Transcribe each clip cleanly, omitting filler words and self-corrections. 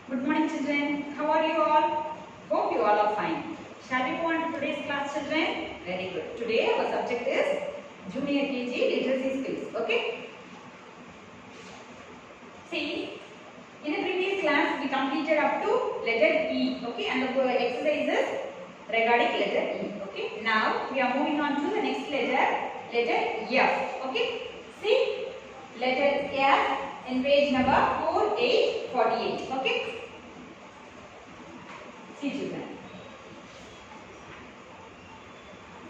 Good morning, children. How are you all? Hope you all are fine. Shall we go on to today's class, children? Very good. Today our subject is Junior KG Literacy Skills. Okay? See, in the previous class we completed up to letter E. Okay? And the exercise is regarding letter E. Okay? Now we are moving on to the next letter F. Okay? See, letter F in page number 4848. Okay? See, children.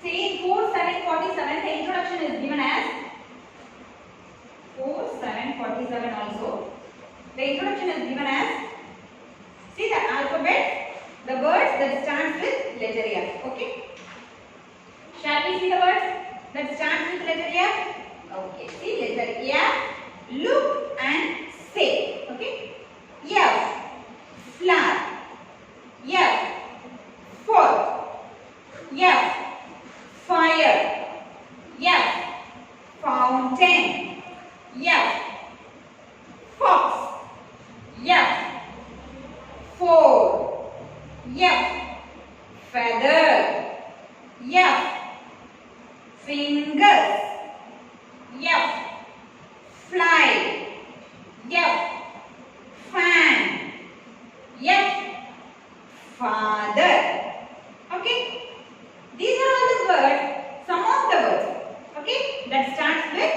See, in 4747 the introduction is given as 4747 also. The introduction is given as, see the alphabet, the words that starts with letter F. Okay? Shall we see the words that starts with letter F? Okay. See letter F. Look and say. Okay? F. Flower. F. Fork. F. Fire. F. Fountain. F. Fox. F. Four. F. Feather. F. Fingers. F. Fly. F. Fan. F. Father. Okay? These are all the words, some of the words, okay, that starts with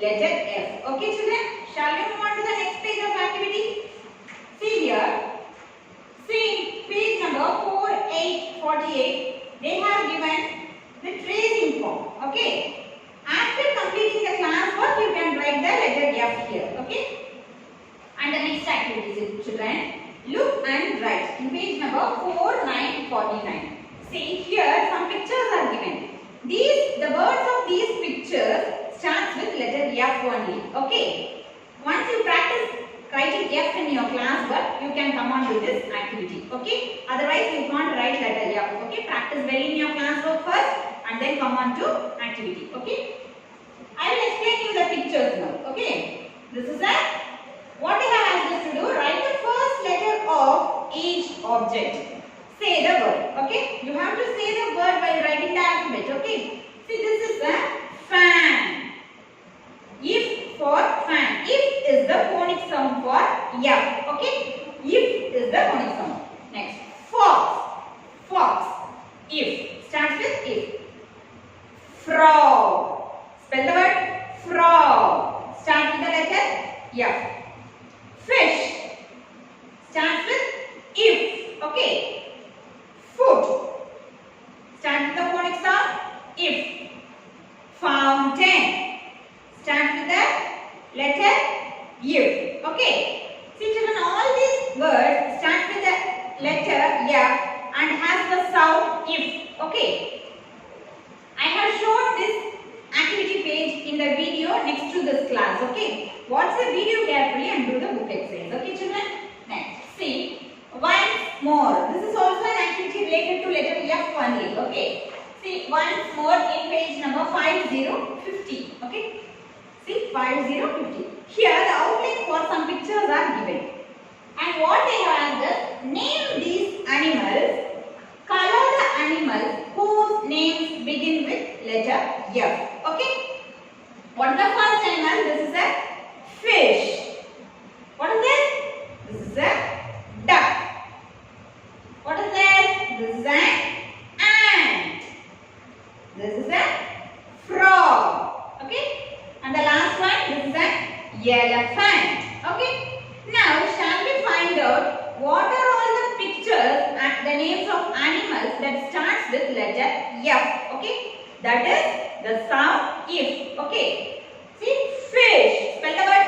letter F. Okay, children? Shall we move on to the next page of activity? See here. See, page number 4848. They have given the tracing form. Okay? After completing the class work, you can write the letter F here. Okay? And the next activity is, children, look and write in page number 4949. See here some pictures are given. The words of these pictures starts with letter F only. Okay. Once you practice writing F in your class work, you can come on to this activity. Okay. Otherwise you can't write letter F. Okay. Practice well in your class work first and then come on to activity. Okay. I will explain you the pictures now. Okay. This is what they have asked us to do. Write the first letter of each object. Say the word. Okay. You have to say the word while writing the alphabet. Okay. See, this is the fan. If for fan. If is the phonic sound for F. Okay. If is the phonic sound. Next. Fox. Fox. If. Starts with if. Frog. Spell the word frog. Start with the letter F. Fish. Starts with if. Okay. Foot. Start with the phonic sound. If. Fountain. Start with the letter F. Okay. See, children, all these words start with the letter F and has the sound if. Okay. I have shown this activity page in the video next to this class. Okay. Watch the video carefully and do the book exercise. Okay, children. Next. See. Once more. This is also an activity related to letter F only. Okay. See, once more in page number 5050. Okay. See, 5050. Here the outline for some pictures are given. And what they have asked us, name these animals, color the animals whose names begin with letter F. Okay. What is the first animal? This is a fish. What is this? This is a duck. What is this? This is an ant. This is a frog. Okay. And the last one, this is an elephant. Okay. Now, shall we find out what are all the pictures and the names of animals that starts with letter F. Okay. That is the sound if. Okay. See, fish. Spell the word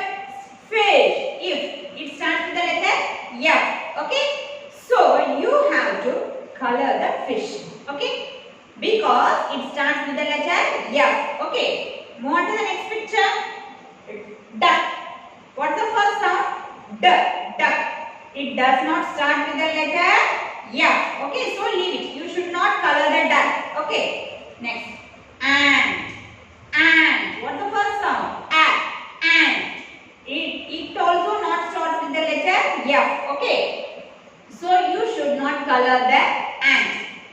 fish. If. It starts with the letter F. Okay. So, you have to color the fish. Okay. Because it starts with the letter F. Okay. Move on to the next picture. Duck. What's the first sound? D. Duck. It does not start with the letter F. Okay. So, leave it. You should not color the duck. Okay. Next. Ant. Ant. What's the first sound? A. Ant. It also not starts with the letter F. Okay.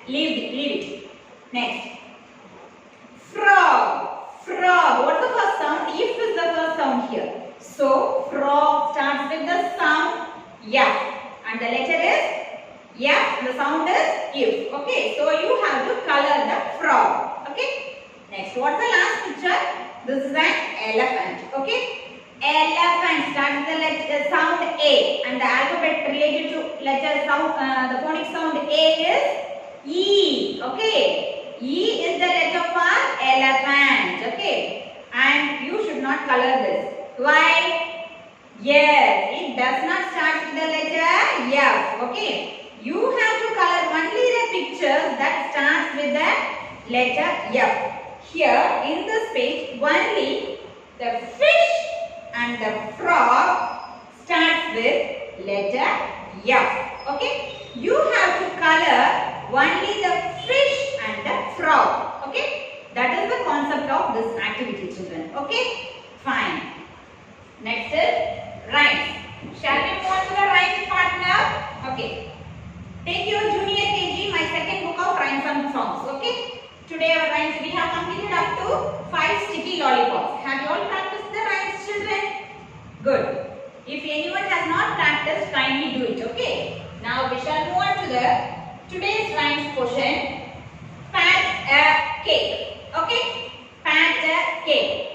Leave it. Next. Frog. Frog. What's the first sound? If is the first sound here. So, frog starts with the sound F. And the letter is F. The sound is if. Okay. So, you have to color the frog. Okay. Next. What's the last picture? This is an elephant. Okay. Elephant starts with the sound A. And the alphabet related to letter sound, the phonic sound A is E. Okay. E is the letter for elephant. Okay. And you should not color this. Why? Yes, it does not start with the letter F. Okay. You have to color only the pictures that starts with the letter F. Here in this page, only the fish and the frog starts with letter F. Okay. You have to color only the fish and the frog. Okay. That is the concept of this activity, children. Okay. Fine. Next is rhymes. Shall we move on to the rhymes part now? Okay. Take your junior KG, my second book of rhymes and songs. Okay. Today our rhymes, we have completed up to 5 sticky lollipops. Have you all practiced the rhymes, children? Good. If anyone has not practiced, kindly do it. Okay. Now we shall move on to the today's rhymes portion. Pat a cake. Okay. Pat a cake.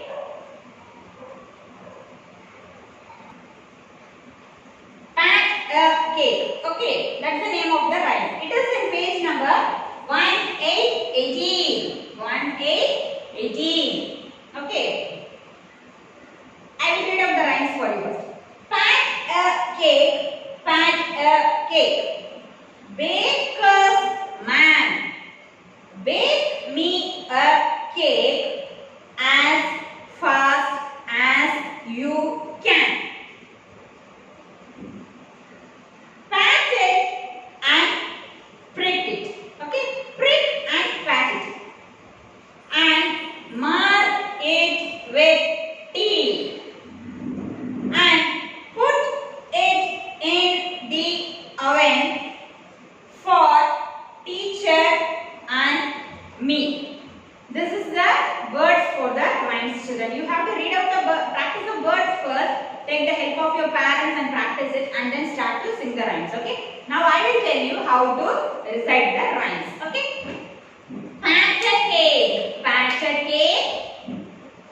Cake. Okay, that's the name of the rhyme. It is in page number 1818. 1818. Okay. I will read out the rhymes for you first. Pat a cake, pat a cake. Baker's man, bake me a cake as fast as you can. Pat it and prick it. Okay, prick and pat it. And mark it with tea. And put it in the oven for teacher and me. This is the words for the rhymes, children. You have to read out the practice the words first. Take the help of your parents and practice it, and then start to sing the rhymes. Okay. Now I will tell you how to recite the rhymes. Okay. Pat a cake. Pat a cake.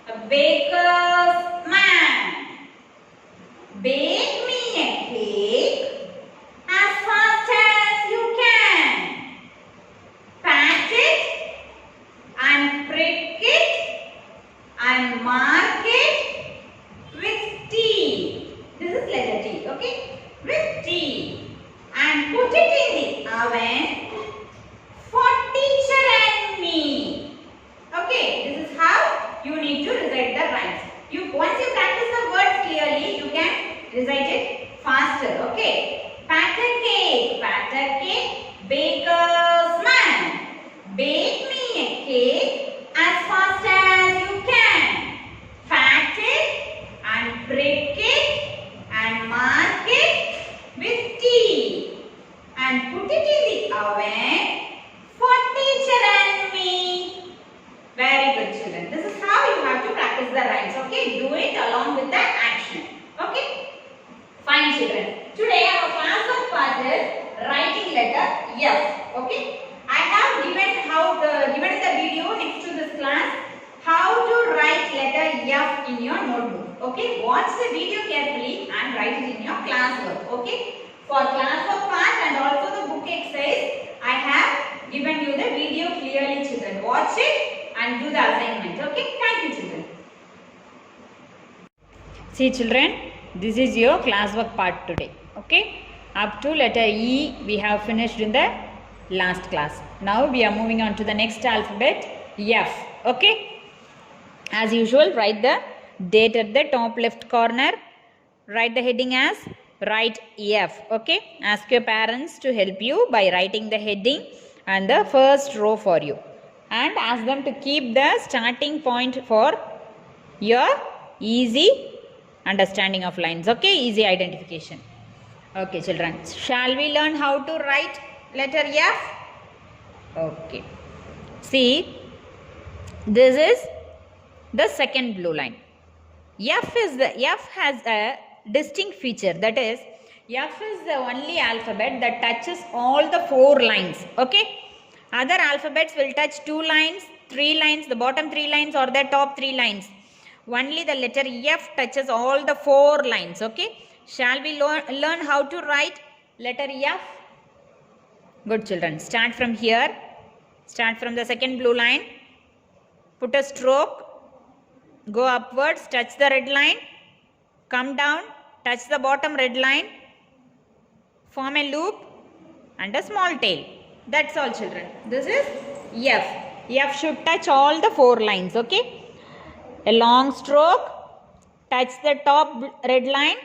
A baker's man. Bake me a cake as fast as you can. Pat it and prick it and mark it with tea. This is letter T. Okay. With tea. And put it in the oven for teacher and me. Okay. This is how you need to recite the rhymes. Once you practice the words clearly, you can recite it faster. Okay. Pat a cake. Pat a cake. Baker's man. Bake me a cake as fast as you can. Pat it and prick it and mark it with tea. And put it in the oven for teacher and me. Very good, children. This is how you have to practice the rhymes. Okay. Do it along with the action. Okay. Fine, children. Today our class of part is writing letter F. Okay. I have given given the video next to this class how to write letter F in your notebook. Okay. Watch the video carefully and write it in your class work. Okay. For class of part and also the book exercise, I have given you the video clearly, children. Watch it and do the assignment. Okay. Thank you, children. See, children, this is your classwork part today. Okay. Up to letter E we have finished in the last class. Now we are moving on to the next alphabet, F. Okay. As usual, write the date at the top left corner. Write the heading as write F. Okay. Ask your parents to help you by writing the heading and the first row for you. And ask them to keep the starting point for your easy understanding of lines. Okay. Easy identification. Okay, children. Shall we learn how to write letter F? Okay. See, this is the second blue line. F has a distinct feature, that is F is the only alphabet that touches all the 4 lines. Okay, other alphabets will touch 2 lines, 3 lines, the bottom 3 lines or the top 3 lines. Only the letter F touches all the 4 lines. Okay, shall we learn how to write letter F? Good children, start from here. Start from the second blue line. Put a stroke. Go upwards, touch the red line. Come down, touch the bottom red line. Form a loop and a small tail. That's all children. This is F. F should touch all the 4 lines. Okay. A long stroke. Touch the top red line.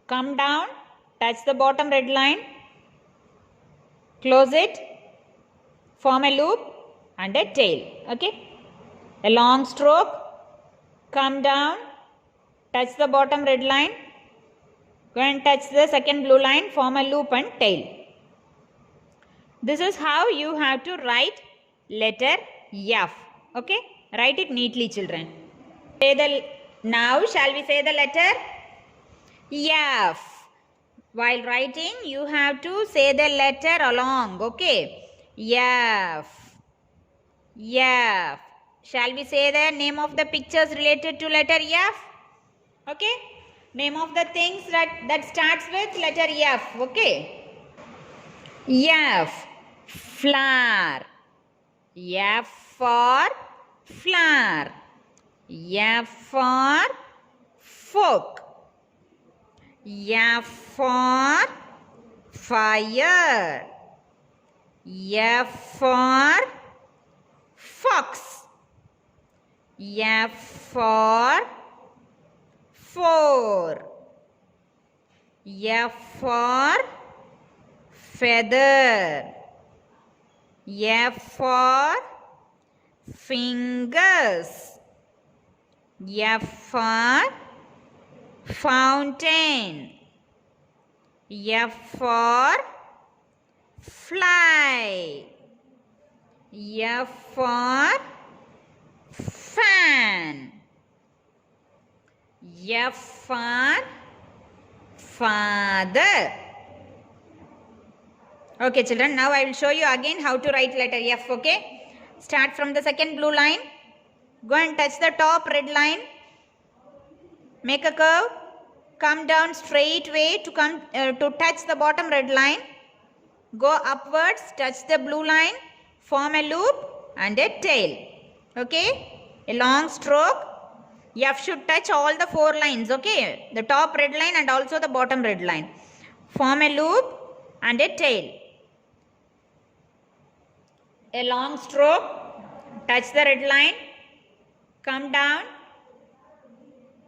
Come down, touch the bottom red line. Close it. Form a loop and a tail. Okay. A long stroke. Come down, touch the bottom red line. Go and touch the second blue line. Form a loop and tail. This is how you have to write letter F. Okay. Write it neatly children. Now shall we say the letter F. While writing, you have to say the letter along. Okay. F. F. Shall we say the name of the pictures related to letter F? Okay. Name of the things that starts with letter F. Okay. F. Flower. F for flower. F for fork. F for fire. F for fox. F for 4. F for feather. F for fingers. F for fountain. F for fly. F for fan. F for father. Okay children, now I will show you again how to write letter F. Okay, start from the second blue line. Go and touch the top red line. Make a curve. Come down straight way to touch the bottom red line. Go upwards, touch the blue line. Form a loop and a tail. Okay, a long stroke. F should touch all the 4 lines. Okay, the top red line and also the bottom red line. Form a loop and a tail. A long stroke. Touch the red line. Come down.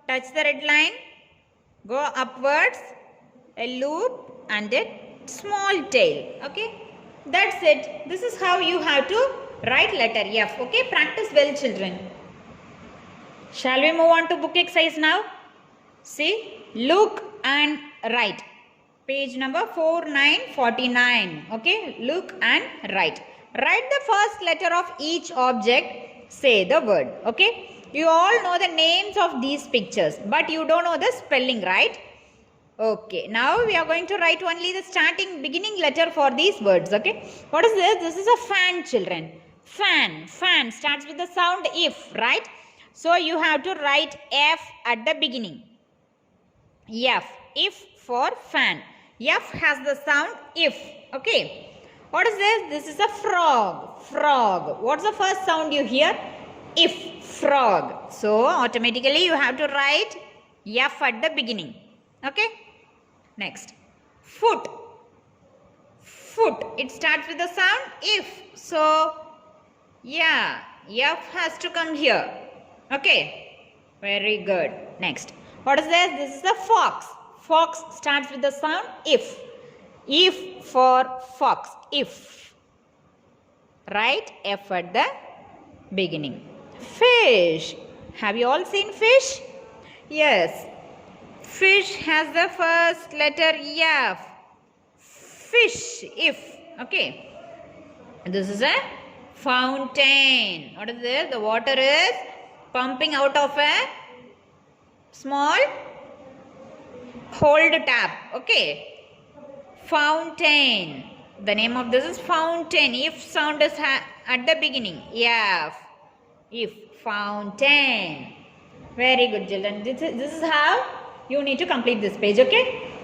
Touch the red line. Go upwards. A loop and a small tail. Okay, that's it. This is how you have to write letter F. Okay, practice well children. Shall we move on to book exercise now? See, look and write. Page number 4949. Okay, look and write. Write the first letter of each object. Say the word. Okay, you all know the names of these pictures, but you don't know the spelling, right? Okay, now we are going to write only the beginning letter for these words. Okay, what is this? This is a fan children. Fan. Fan starts with the sound if, right? So you have to write F at the beginning. F. If for fan. F has the sound if. Okay. What is this? This is a frog. Frog. What's the first sound you hear? If. Frog. So automatically you have to write F at the beginning. Okay. Next. Foot. Foot. It starts with the sound if. So yeah, F has to come here. Okay, very good. Next, what is this? This is the fox. Fox starts with the sound if. If for fox. If. Write F at the beginning. Fish. Have you all seen fish? Yes. Fish has the first letter F. Fish. If. Okay. This is a fountain. What is this? The water is pumping out of a small hold tap. Okay. Fountain. The name of this is fountain. If sound is at the beginning. F. If. Fountain. Very good, children. This is how you need to complete this page. Okay.